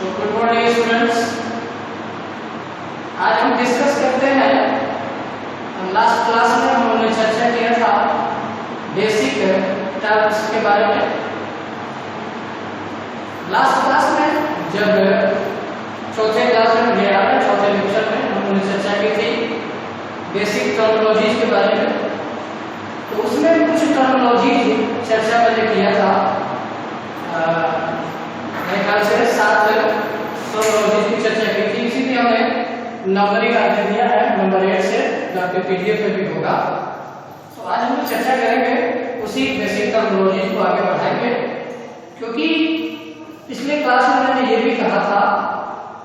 Good morning students. आज हम discuss करते हैं, लास्ट क्लास में हमने चर्चा किया था बेसिक टर्म्स के बारे में। लास्ट क्लास में जब चौथे क्लास में गया था, चौथे लेक्चर में हमने चर्चा की थी बेसिक टर्मिनोलॉजीज के बारे में। तो उसमें कुछ टर्मिनोलॉजी चर्चा मैंने किया था, मेरे ख्याल से 7 टर्मिनोलॉजीज की चर्चा की थी। इसीलिए हमने नंबरिंग आगे दिया है नंबर 8 से, जो आपके पीडीएफ में भी होगा। तो आज हम चर्चा करेंगे उसी बेसिक टर्मिनोलॉजीज को आगे बढ़ाएंगे, क्योंकि पिछले क्लास में मैंने ये भी कहा था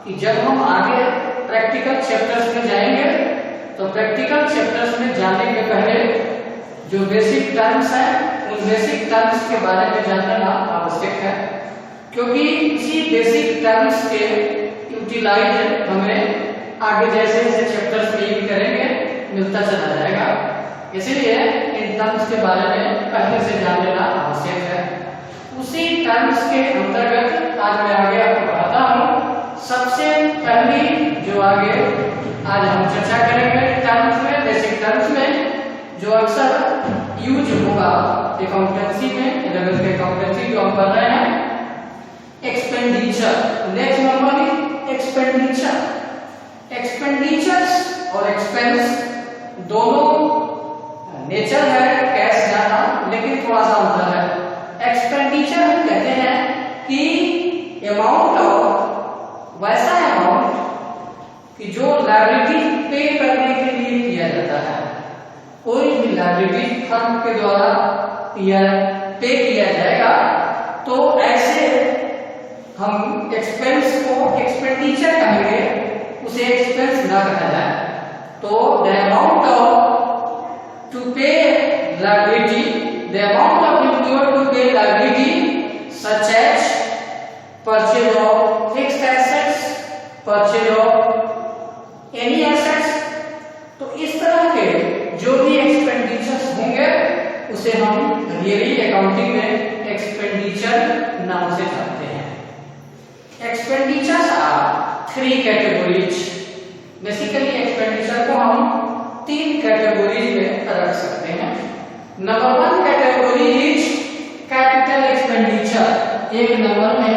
कि जब हम आगे प्रैक्टिकल चैप्टर्स में जाएंगे तो प्रैक्टिकल चैप्टर्स में जाने के पहले जो बेसिक टर्म्स हैं उन बेसिक टर्म्स के बारे में जानना आवश्यक है, क्योंकि इसी बेसिक टर्म्स के यूटिलाइज हमें आगे जैसे जैसे चैप्टर्स रीड करेंगे मिलता चला जाएगा। इसलिए इन टर्म्स के बारे में पहले से जान लेना आवश्यक है। उसी टर्म्स के अंतर्गत आज मैं आगे आपको बताता हूँ। सबसे पहली जो आगे आज हम चर्चा करेंगे टर्म्स में, बेसिक टर्म्स में जो अक्सर यूज होगा अकाउंटेंसी में, 11th के अकाउंटेंसी जो हम पढ़ रहे हैं, expenditure. Next number is expenditure. Expenditures और एक्सपेंस दोनों नेचर है कैश जाना, लेकिन थोड़ा सा अंतर है। एक्सपेंडिचर हम कहते हैं कि अमाउंट ऑफ, वैसा अमाउंट कि जो लायबिलिटी पे करने के लिए किया जाता है। कोई भी लायबिलिटी फर्म के द्वारा पे किया जाएगा तो ऐसे हम एक्सपेंस को एक्सपेंडिचर कहेंगे, उसे एक्सपेंस ना कहा जाए। तो the amount of to pay liability, the amount of include to pay liability such as purchase of fixed assets, purchase of any assets. तो इस तरह के जो भी एक्सपेंडिचर्स होंगे उसे हम रियली अकाउंटिंग में एक्सपेंडिचर नाम से जानते हैं। Expenditures are 3 categories. Basically expenditure को हम 3 कैटेगरीज में रख सकते हैं। Number 1 category is capital expenditure. एक नंबर में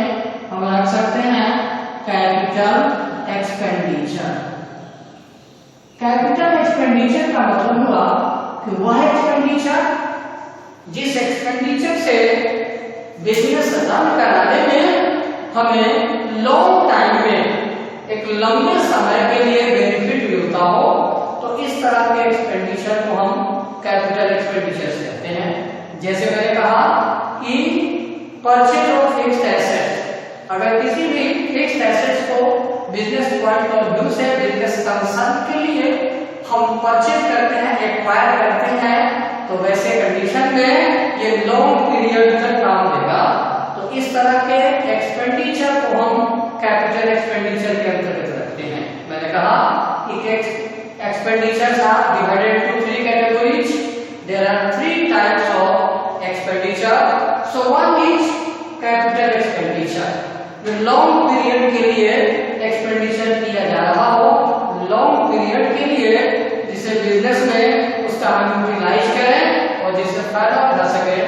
हम रख सकते हैं कैपिटल एक्सपेंडिचर। कैपिटल एक्सपेंडिचर का मतलब हुआ कि वह एक्सपेंडिचर जिस एक्सपेंडिचर से बिजनेस रन कराने में हमें लॉन्ग टाइम में, एक लंबे समय के लिए बेनिफिट मिलता हो, तो इस तरह के एक्सपेंडिचर को हम कैपिटल एक्सपेंडिचर कहते हैं। जैसे मैंने कहा कि परचेज ऑफ फिक्स्ड एसेट, अगर किसी भी फिक्स्ड एसेट्स को बिजनेस पॉइंट ऑफ व्यू से, बिजनेस कंसर्न के लिए हम परचेज करते हैं, एक्वायर करते हैं, तो वैसे कंडीशन में ये लॉन्ग पीरियड तक काम देगा। तो इस तरह के एक्सपेंडिचर को हम कैपिटल एक्सपेंडिचर के अंतर्गत रखते हैं। मैंने कहा कि expenditures are divided into 3 categories. There are 3 types of expenditure. So one is capital expenditure, जो लॉन्ग पीरियड के लिए एक्सपेंडिचर किया जा रहा हो, लॉन्ग पीरियड के लिए, जिसे बिजनेस में उसका हम यूटिलाइज करें और जिससे फायदा उठा सके।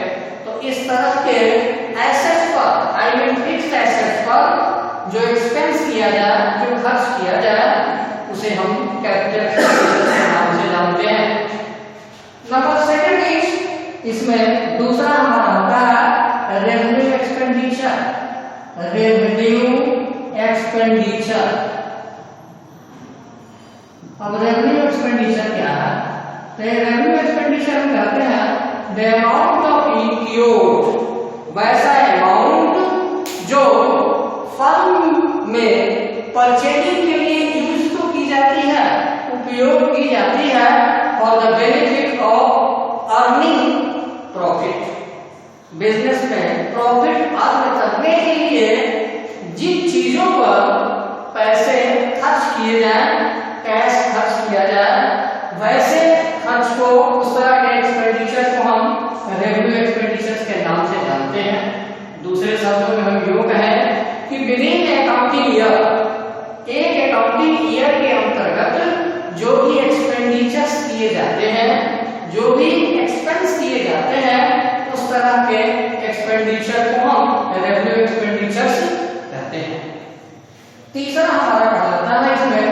तो इस तरह के एसेट्स पर, आई मीन फिक्स्ड एसेट्स पर जो एक्सपेंस किया जाए, जो खर्च किया जाए, उसे हम कैपिटल एक्सपेंडिचर के नाम से जानते हैं। नंबर 2 इज, इसमें दूसरा हमारा होता है रेवेन्यू एक्सपेंडिचर। Revenue expenditure. अब रेवेन्यू एक्सपेंडिचर क्या है? तो रेवेन्यू एक्सपेंडिचर हम कहते हैं द अमाउंट ऑफ इंक्लूड, वैसा अमाउंट जो फर्म में परचेजिंग के लिए यूज तो की जाती है, उपयोग की जाती है, for the benefit of earning profit. Business में प्रॉफिट अर्न करने के लिए जिन चीजों पर पैसे खर्च किए जाएं, कैश खर्च किया जाए, वैसे खर्च को, उस तरह के एक्सपेंडिचर को हम रेवेन्यू एक्सपेंडिचर के नाम से जानते हैं। दूसरे शब्दों में हम यूं कहें कि कि विदिन अकाउंटिंग ईयर, एक अकाउंटिंग ईयर के अंतर्गत जो भी एक्सपेंडिचर्स किए जाते हैं, जो भी एक्सपेंस किए जाते हैं, उस तरह के एक्सपेंडिचर को हम रेवेन्यू एक्सपेंडिचर्स कहते हैं। तीसरा हमारा कहलाता है इसमें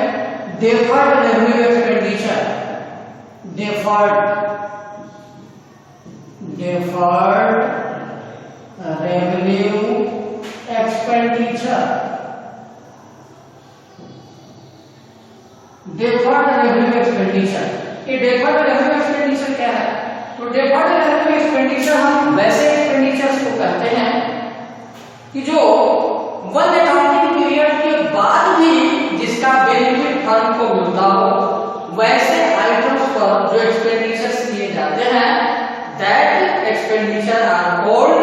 deferred revenue expenditure, deferred revenue expenditure. Deferred revenue expenditure, ये डेफर्ड रेवेन्यू एक्सपेंडिचर क्या है? तो डेफर्ड रेवेन्यू एक्सपेंडिचर हम वैसे एक्सपेंडिचर्स को कहते हैं कि जो वन अकाउंटिंग पीरियड के बाद भी जिसका बेनिफिट फर्म को मिलता हो, वैसे आइटम्स पर जो एक्सपेंडिचर्स किए जाते हैं, that expenditure are called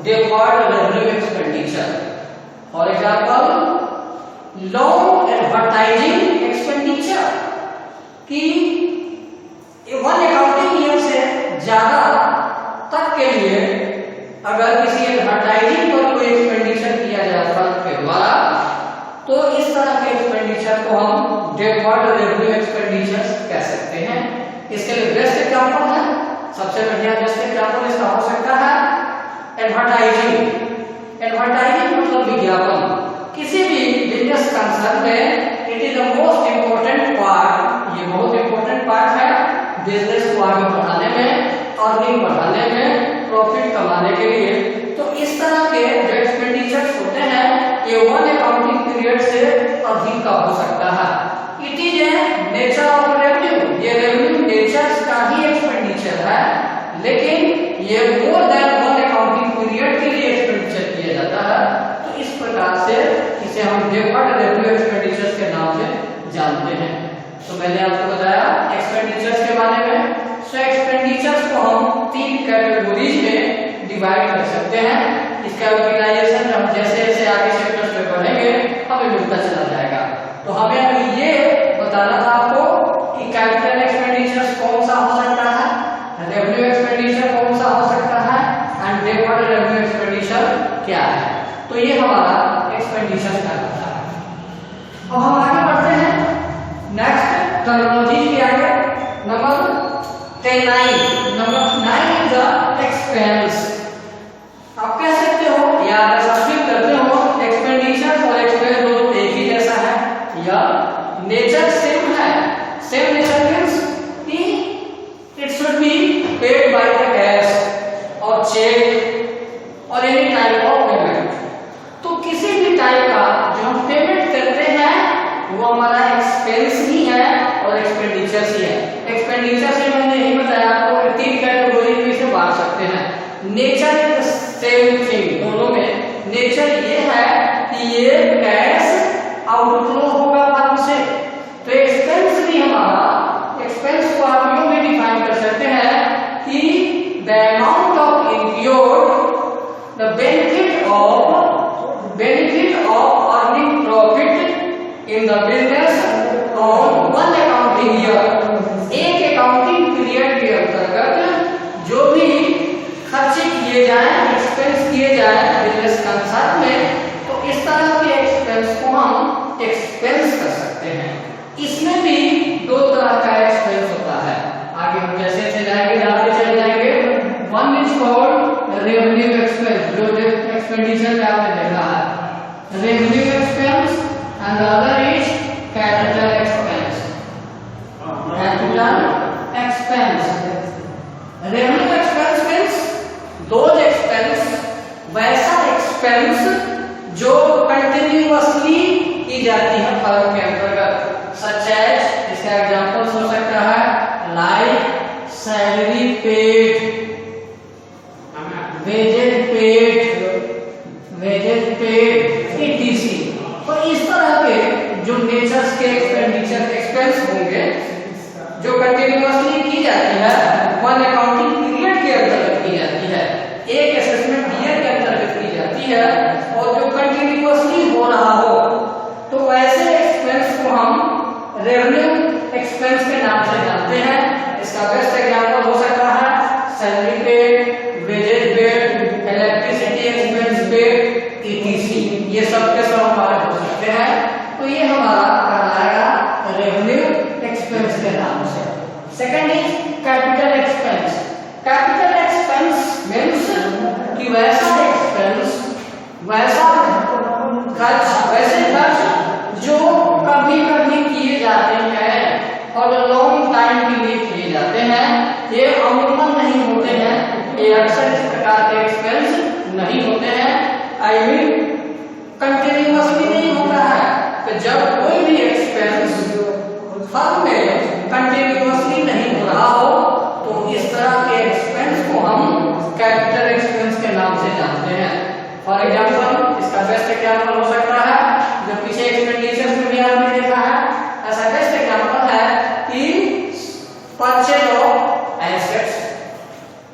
deferred revenue expenditure. For example long advertising expenditure, कि वन अकाउंटिंग ईयर से ज्यादा तक के लिए अगर किसी एडवर्टाइजिंग पर कोई एक्सपेंडिचर किया जाए फर्म के द्वारा, तो इस तरह के एक्सपेंडिचर को हम डेफर्ड रेवेन्यू एक्सपेंडिचर्स कह सकते हैं। इसके लिए बेस्ट एग्जांपल है, सबसे बढ़िया बेस्ट एग्जांपल इसका हो सकता है एडवर्टाइजिंग। एडवर्टाइजिंग मतलब विज्ञापन। किसी भी बिजनेस कंसर्न में it is the most important part, ये बहुत इंपोर्टेंट पार्ट है बिजनेस को आगे बढ़ाने में, अर्निंग बढ़ाने में, प्रॉफिट कमाने के लिए। तो इस तरह के जो एक्सपेंडिचर्स होते हैं, ये वन अकाउंटिंग पीरियड से अधिक का हो सकता है। It is a nature of revenue, ये रेवेन्यू नेचर का ही एक्सपेंडिचर है, लेकिन ये more than one accounting period के लिए एक्सपेंडिचर किया जाता है। तो इस प्रकार से इसे हम डेफर्ड रेवेन्यू एक्सपेंडिचर्स के नाम से जानते हैं। तो मैंने आपको बताया एक्सपेंडिचर्स के बारे में। सो एक्सपेंडिचर्स को हम तीन कैटेगरीज में डिवाइड कर सकते हैं। इसका यूटिलाइजेशन हम जैसे जैसे आगे चैप्टर्स में पढ़ेंगे हमें मिलता चला जाएगा। तो हमें अभी ये बताना था आपको कि कैपिटल एक्सपेंडिचर्स कौन सा हो सकता है, रेवेन्यू एक्सपेंडिचर कौन सा हो सकता है, एंड डेफर्ड रेवेन्यू एक्सपेंडिचर क्या है। तो ये हमारा एक्सपेंडिचर का होता है। अब हम आगे बढ़ते हैं नेक्स्ट टर्मिनोलॉजी के आगे। Number 9 is the expense. आप कह सकते हो या सब्स्टिट्यूट करते हो एक्सपेंडिचर और एक्सपेंस दोनों एक ही जैसा है, या नेचर सेम है। सेम नेचर मींस कि it should be paid by the cash और चेक और एनी टाइप ऑफ पेमेंट। तो किसी भी टाइप का जो हम पेमेंट करते हैं वो हमारा एक्सपेंस ही है और एक्सपेंडिचर ही है। एक्सपेंडिचर से मैंने यही बताया आपको तीन कैटेगरी में इसे बांट सकते हैं। नेचर इज सेम थिंग, दोनों में नेचर ये है कि ये कैश आउटफ्लो होगा फर्म से। तो एक्सपेंस भी हमारा, एक्सपेंस को आप यूं भी डिफाइन कर सकते हैं कि the amount of incurred the benefit of earning profit in the business on one accounting year. एक अकाउंटिंग पीरियड के अंतर्गत जो भी खर्चे किए जाएं, एक्सपेंस किए जाएं बिजनेस कंसर्न में, तो इस तरह के एक्सपेंस को हम एक्सपेंस कर सकते हैं। इसमें भी दो तरह का एक्सपेंस होता है। आगे हम जैसे जैसे जाएंगे जानते चले जाएंगे। One is called revenue expense, जो एक्सपेंडिचर में आपने देखा है revenue expense, and the other is capital expense. Capital expense, revenue expense means those expense, वैसा एक्सपेंस जो कंटिन्यूअसली की जाती है फर्म के अंतर्गत, सच एज, इसका एग्जांपल हो सकता है like salary paid, wages paid etc। तो इस तरह के जो नेचर्स के एक्सपेंडिचर एक्सपेंस होंगे जो कंटिन्यूअसली की जाती है, वन अकाउंटिंग पीरियड के अंतर्गत की जाती है, एक असेसमेंट ईयर के अंतर्गत की जाती है, और जो कंटिन्यूअसली हो रहा हो, तो वैसे एक्सपेंस को हम रेवेन्यू एक्सपेंस के नाम से जानते हैं। इसका बेस्ट एग्जांपल हो सकता है salary paid, wages paid, electricity expense paid etc। ये सब आई मीन कंटिन्यूअसली नहीं होता है। तो जब कोई भी एक्सपेंस फर्म में कंटिन्यूअसली नहीं हो रहा हो तो इस तरह के एक्सपेंस को हम कैपिटल एक्सपेंस के नाम से जानते हैं। फॉर एग्जांपल इसका बेस्ट एग्जांपल हो सकता है जो पीछे एक्सपेंडिचर्स में भी आपने देखा है, ऐसा बेस्ट एग्जांपल है कि purchase of assets,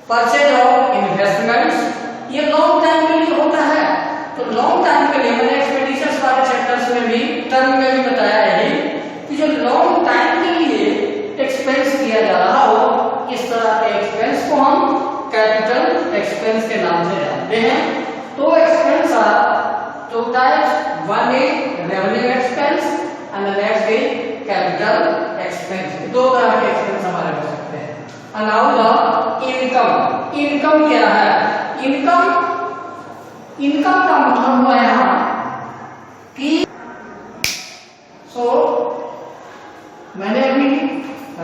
purchase of investments, ये लॉन्ग टाइम के लिए होता है। तो लॉन्ग टाइम के लिए मैंने एक्सपेंडिचर्स वाले चैप्टर्स में भी टर्म में भी बताया है कि जो लॉन्ग टाइम के लिए एक्सपेंस किया जा रहा हो इस तरह के एक्सपेंस को हम कैपिटल एक्सपेंस के नाम से जानते हैं। तो expense are two types, one is revenue expense and the next is capital expense. दो तरह के एक्सपेंस हमारे हो सकते हैं। नाउ द इनकम, इनकम क्या है? इनकम, इनकम का मतलब हुआ यहां कि मैंने अभी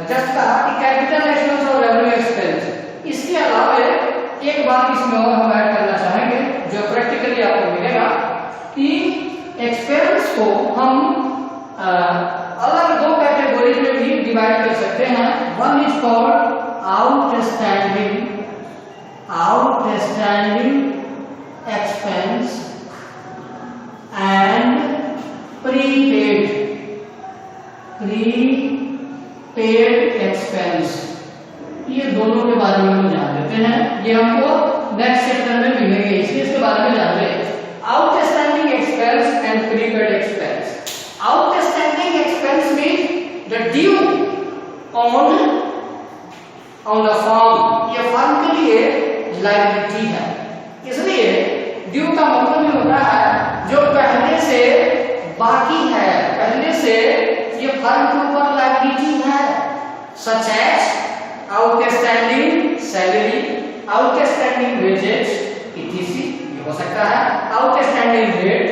जस्ट कहा कि कैपिटल एक्सपेंस और रेवेन्यू एक्सपेंस, इसके अलावा एक बात इसमें और हम ऐड करना चाहेंगे जो प्रैक्टिकली आपको मिलेगा कि एक्सपेंस को हम अलग दो कैटेगरी में भी डिवाइड कर सकते हैं। One is called outstanding, outstanding expense and prepaid, prepaid expense. ये दोनों के बारे में हम जान लेते हैं, ये हमको नेक्स्ट चैप्टर में मिलेंगे, इसलिए इसके बारे में जान ले। Outstanding expense and prepaid expense. Outstanding expense mean the due on the firm, ये फर्म के लिए लायबिलिटी है, इसलिए ड्यू का मतलब ये होता है जो पहले से बाकी है, पहले से ये फर्म के ऊपर लायबिलिटी है, such as outstanding salary, outstanding wages इत्यादि ये हो सकता है, आउटस्टैंडिंग रेट।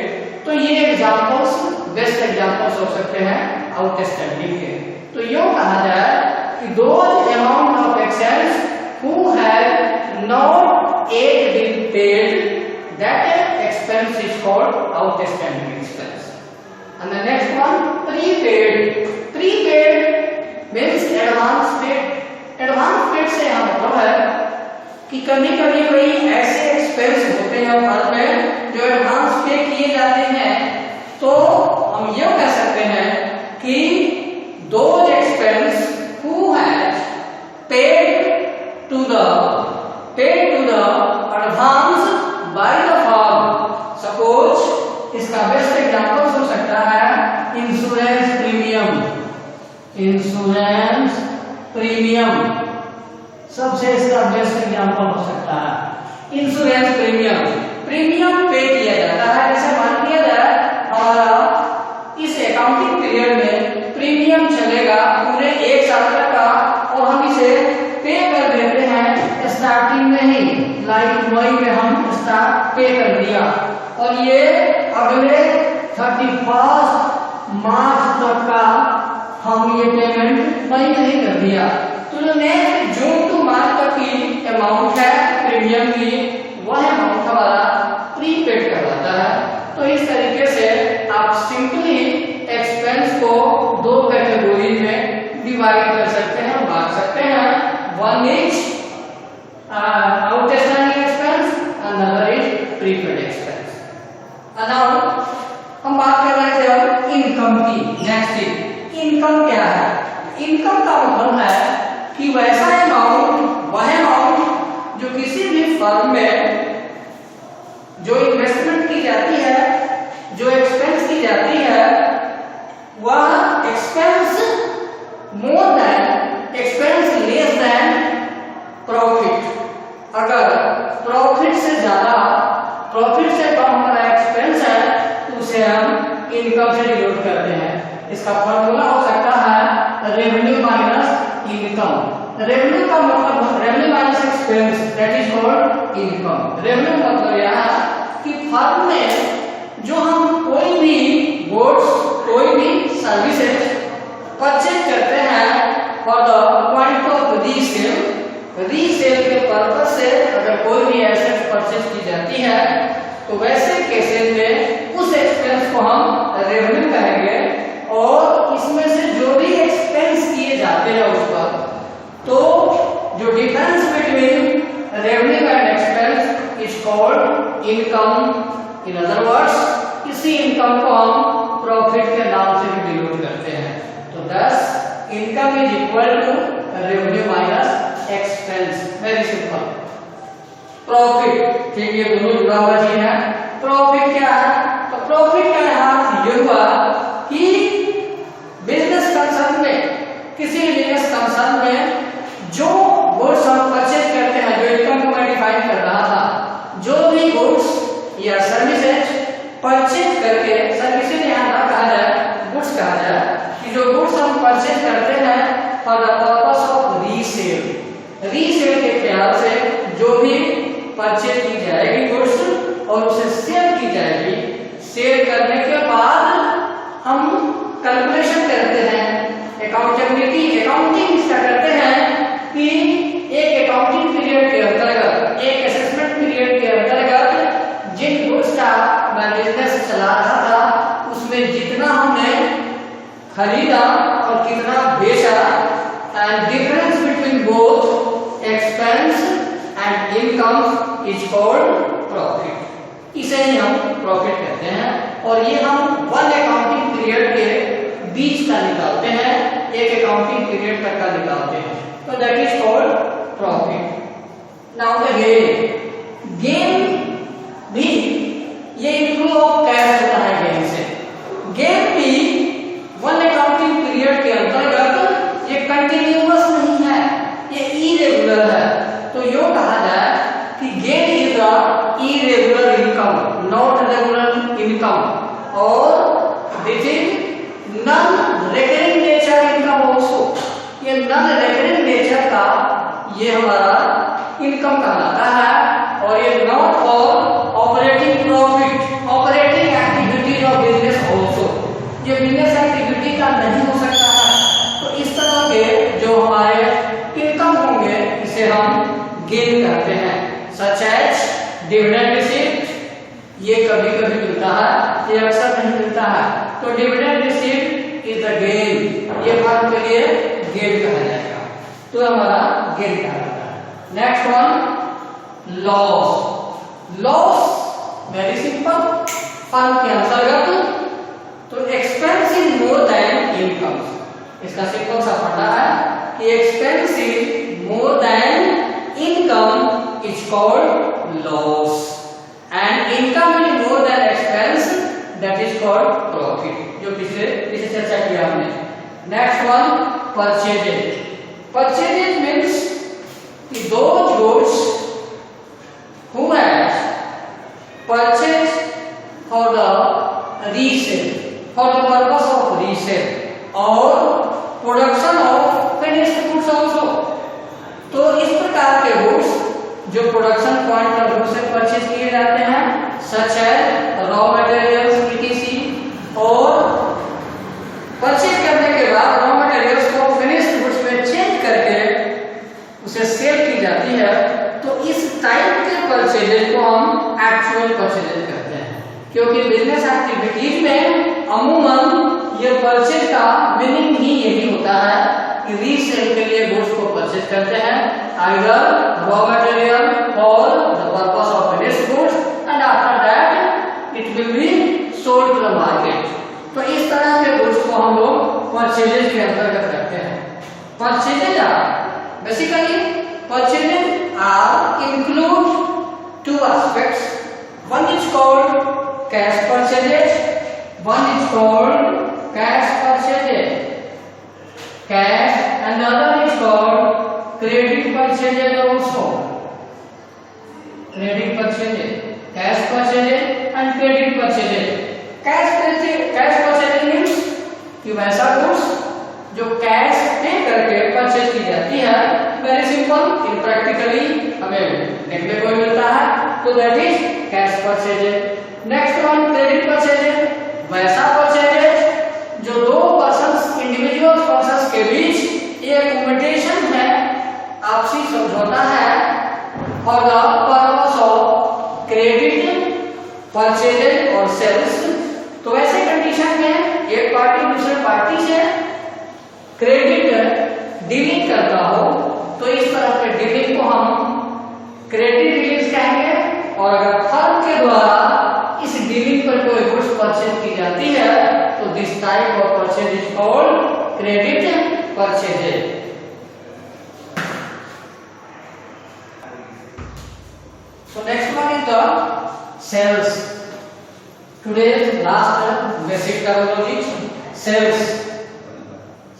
तो ये एग्जांपल्स, बेस्ट एग्जांपल्स हो सकते हैं आउटस्टैंडिंग के। तो यूं कहा जाए कि those amount of expense who have not yet been paid, that expense is called outstanding expense. And the next one, prepaid. Prepaid means advance paid. Advance paid से यहाँ मतलब है कि कभी-कभी कोई ऐसे एक्सपेंस होते हैं फर्म में जो एडवांस पे किए जाते हैं, तो हम ये कह सकते हैं कि those expense who has paid to the advance by the firm. Suppose इसका बेस्ट एग्जांपल हो सकता है इंश्योरेंस प्रीमियम, इंश्योरेंस प्रीमियम सबसे इसका बेस्ट एग्जांपल हो सकता है। इंश्योरेंस प्रीमियम, प्रीमियम पे किया जाता है, जैसे मान लिया जाए हमारा इस अकाउंटिंग पीरियड में प्रीमियम चलेगा पूरे 1 साल तक का, और हम इसे पे कर देते हैं स्टार्टिंग में ही, लाइक मई में हम स्टार्ट पे कर दिया, और ये अगले 31 मार्च तक का हम ये पेमेंट मई में ही कर दिया। तो जो नेक्स्ट जून टू मार्च तक की अमाउंट है प्रीमियम की, वह अमाउंट हमारा प्रीपेड करवाता है। तो इस तरीके से आप सिंपली एक्सपेंस को 2 कैटेगरी में डिवाइड कर सकते हैं, बांट सकते हैं। One is outstanding expense, another is prepaid expense. Now हम बात कर रहे थे अब इनकम की। नेक्स्ट इनकम क्या है? इनकम का मतलब है कि वैसा अमाउंट, वह अमाउंट जो किसी भी फर्म में जो इन्वेस्टमेंट की जाती है, जो एक्सपेंस की जाती है, वह expense more than, expense less than profit. अगर प्रॉफिट से ज्यादा, प्रॉफिट से कम हमारा एक्सपेंस है तो उसे हम इनकम से डिनोट करते हैं। इसका फॉर्मूला हो सकता है रेवेन्यू माइनस इनकम। रेवेन्यू का मतलब revenue minus expense, that is called income. Revenue मतलब यह है कि फर्म में जो हम कोई भी गुड्स, कोई भी सर्विसेज परचेज करते हैं for the point of resale, resale के पर्पस से अगर कोई भी एसेट परचेज की जाती है तो वैसे इनकम। इन अदर वर्ड्स इसी इनकम को हम प्रॉफिट के नाम से भी डिनोट करते हैं। तो thus income is equal to revenue minus expense. Very simple. Profit, ठीक, ये दोनों जुड़ा हुआ चीज है। प्रॉफिट क्या है? तो प्रॉफिट का अर्थ ये हुआ कि बिजनेस कंसर्न में, किसी बिजनेस कंसर्न में जो गुड्स हम परचेज करते हैं, जो इनकम को मैं डिफाइन कर रहा था, जो भी गुड्स या सर्विसेज परचेज करके, सर्विसेज यहाँ ना कहा जाए, गुड्स कहा जाए, कि जो गुड्स हम परचेज करते हैं for the purpose of resale. Resale के ख्याल से जो भी परचेज की जाएगी गुड्स और उसे सेल की जाएगी, सेल करने के बाद हम कैलकुलेशन करते हैं, अकाउंटेबिलिटी, अकाउंटिंग इसका करते हैं कि एक अकाउंटिंग पीरियड के अंतर्गत, एक असेसमेंट पीरियड के अंतर्गत जिन गुड्स का मैं बिजनेस चला रहा था उसमें जितना हमने खरीदा और कितना बेचा, and difference between both expense and income is called profit. इसे ही हम प्रॉफिट कहते हैं और ये हम वन अकाउंटिंग पीरियड के बीच का निकालते हैं, एक अकाउंटिंग पीरियड तक का निकालते हैं, तो that is called profit. Now the gain. Gain भी ये इनफ्लो ऑफ कैश होता है गेन से। गेन भी वन अकाउंटिंग पीरियड के अंतर्गत ये कंटिन्यूअस नहीं है, ये इरेगुलर है। तो यो कहा जाए कि gain is a irregular income, not regular income, और this is non recurring nature income also. ये नॉन रिकरिंग नेचर का ये हमारा इनकम कहलाता है और ये not for operating profit, operating activities of business also, ये बिजनेस एक्टिविटी का नहीं हो सकता है। तो इस तरह के जो हमारे इनकम होंगे इसे हम गेन कहते हैं। सच एज डिविडेंड रिसीव्ड, ये कभी कभी मिलता है, ये अक्सर नहीं मिलता है, तो dividend received is the gain, ये फर्म के लिए गेन कहा जाएगा, तो हमारा गेन कहा जाता है। Next one loss. Loss very simple, firm के अंतर्गत तो expense is more than income. इसका सिंपल सा फंडा है कि expense is more than income is called loss and income is more than expense, that is called profit, जो पिछले चर्चा किया हमने। Next one purchases. Purchases means कि those goods who has purchased for the resale, for the purpose of resale or production of finished goods also। तो इस प्रकार के गुड्स जो प्रोडक्शन पॉइंट ऑफ व्यू से परचेज किए जाते हैं, सच है रॉ मटेरियल्स etc, और परचेज करने के बाद रॉ मटेरियल्स को फिनिश्ड गुड्स में चेंज करके उसे सेल की जाती है, तो इस टाइप के परचेजेज को हम एक्चुअल परचेजेज करते हैं, क्योंकि बिजनेस एक्टिविटीज में अमूमन ये परचेज का मीनिंग ही यही होता है कि रीसेल के लिए गुड्स को परचेज करते हैं, आइदर रॉ मटेरियल और the purpose of finished goods, and after that it will be sold to the market. तो इस तरह के गुड्स को हम लोग परचेजेज के अंतर्गत करते हैं। Purchases are basically, purchases are include two aspects. One is called cash purchases, one is called cash purchases, cash, and the other is called credit purchases also. Credit purchases, cash purchases and credit purchases. Cash purchases means कि वैसा goods जो cash पे करके purchase की जाती है। Very simple, इन practically हमें देखने को मिलता है, तो that is cash purchase. Next one credit purchase, वैसा परचेज जो दो पर्संस, इंडिविजुअल पर्संस के बीच एक कम्युनिकेशन है, आपसी समझौता है for the purpose of credit purchase और सेल्स। तो ऐसे कंडीशन में एक पार्टी दूसरे पार्टी से क्रेडिट डीलिंग करता हो, तो इस तरह के डीलिंग को हम क्रेडिट डीलिंग्स कहेंगे। और अगर फर्म के द्वारा इस डीलिंग पर कोई गुड्स परचेज की जाती है तो this type of purchase is called credit purchase. So next one is the sales. Today's last basic terminology, sales.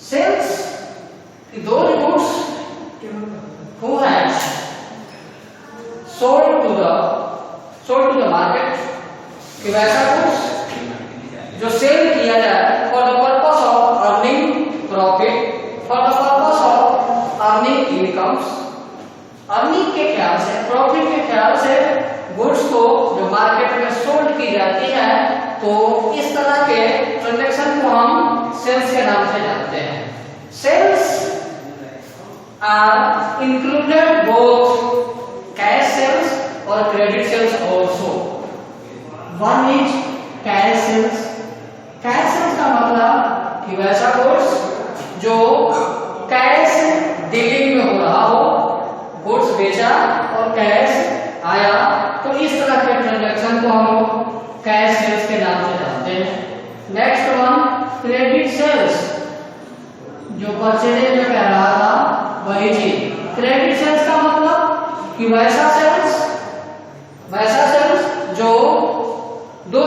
Sales, those goods who has sold to the market, कि वैसा goods जो cell किया जाए for the purpose of earning profit, for the purpose of earning incomes, earning के ख्याल से, profit के ख्याल से गुड्स को जो मार्केट में सोल्ड की जाती है, तो इस तरह के ट्रांजैक्शन को हम सेल्स के नाम से जानते हैं। Sales are included both cash sales और credit sales also. One is cash sales. Cash sales का मतलब कि वैसा गुड्स जो कैश डीलिंग में हो रहा हो, गुड्स बेचा और कैश आया, तो इस तरह के ट्रांजैक्शन को हम लोग कैश सेल्स के नाम से जानते हैं। नेक्स्ट वन क्रेडिट सेल्स, जो परचेज में कह रहा था वही चीज। क्रेडिट सेल्स का मतलब कि वैसा सेल्स जो दो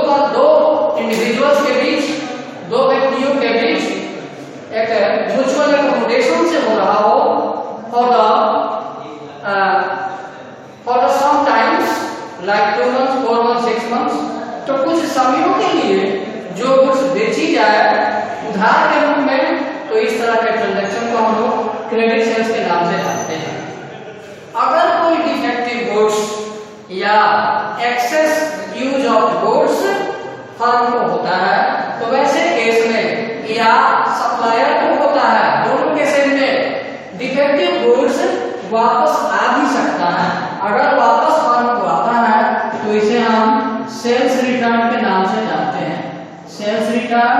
इंडिविजुअल्स के बीच, दो व्यक्तियों के बीच एक म्यूचुअल अकोमोडेशन से हो रहा हो for the sometimes like 2 months, 4 months, 6 months, तो कुछ समयों के लिए जो गुड्स बेची जाए उधार के रूप में, तो इस तरह के ट्रांजैक्शन को हम लोग क्रेडिट सेल्स के नाम से जानते हैं। अगर कोई डिफेक्टिव गुड्स या excess use of goods firm को होता है, तो वैसे केस में या सप्लायर को होता है, दोनों केसेस में डिफेक्टिव गुड्स वापस आ भी सकता है। अगर वापस फर्म को आता है तो इसे हम सेल्स रिटर्न के नाम से जानते हैं। Sales return,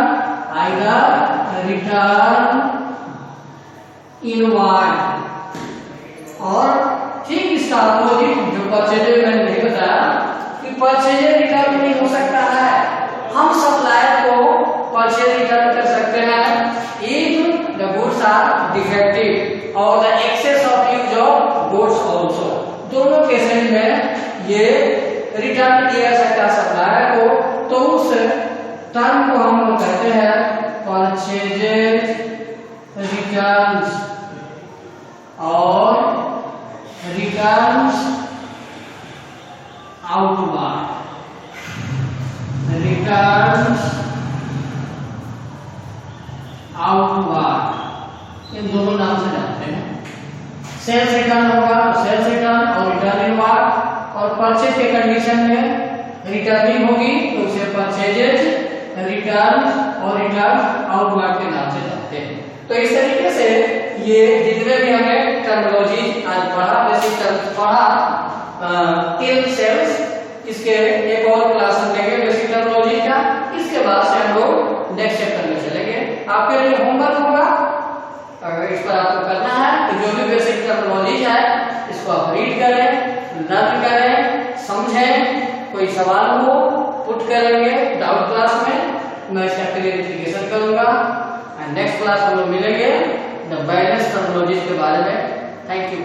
either return inward, और ठीक इसका अपोजिट जो परचेज मैंने नहीं बताया कि परचेज रिटर्न नहीं हो सकता है, हम सप्लायर को परचेज रिटर्न कर सकते हैं if the goods are defective और the excess of use of goods also. दोनों केसेस में ये रिटर्न किया जा सकता है सप्लायर को, तो उस टर्म को हम लोग कहते हैं परचेज रिटर्न्स और रिटर्न्स आउटवार्ड। रिटर्न्स आउटवार्ड, इन दोनों नाम से जानते हैं। सेल्स रिटर्न होगा सेल्स रिटर्न और रिटर्न इनवार्ड, और परचेज के कंडीशन में रिटर्निंग होगी तो उसे परचेजेज रिटर्न और रिटर्न आउटवार्ड के नाम से जानते हैं। तो इस तरीके से ये जितने भी हमें टर्मिनोलॉजी आज पढ़ा, बेसिक टर्म्स पढ़ा टिल सेल्स, इसके एक और क्लास हम लेंगे बेसिक टर्मिनोलॉजी का। इसके बाद से हम लोग नेक्स्ट चैप्टर में चलेंगे। आपके लिए होमवर्क होगा, अगर इस पर आपको करना है तो जो भी बेसिक टर्मिनोलॉजी है इसको आप रीड करें, लर्न करें, समझें। कोई सवाल हो पुट करेंगे डाउट क्लास में, मैं इसका क्लियरिफिकेशन करूंगा। एंड नेक्स्ट क्लास हम लोग मिलेंगे द बैलेंस टर्मिनोलॉजी के बारे में। Thank you.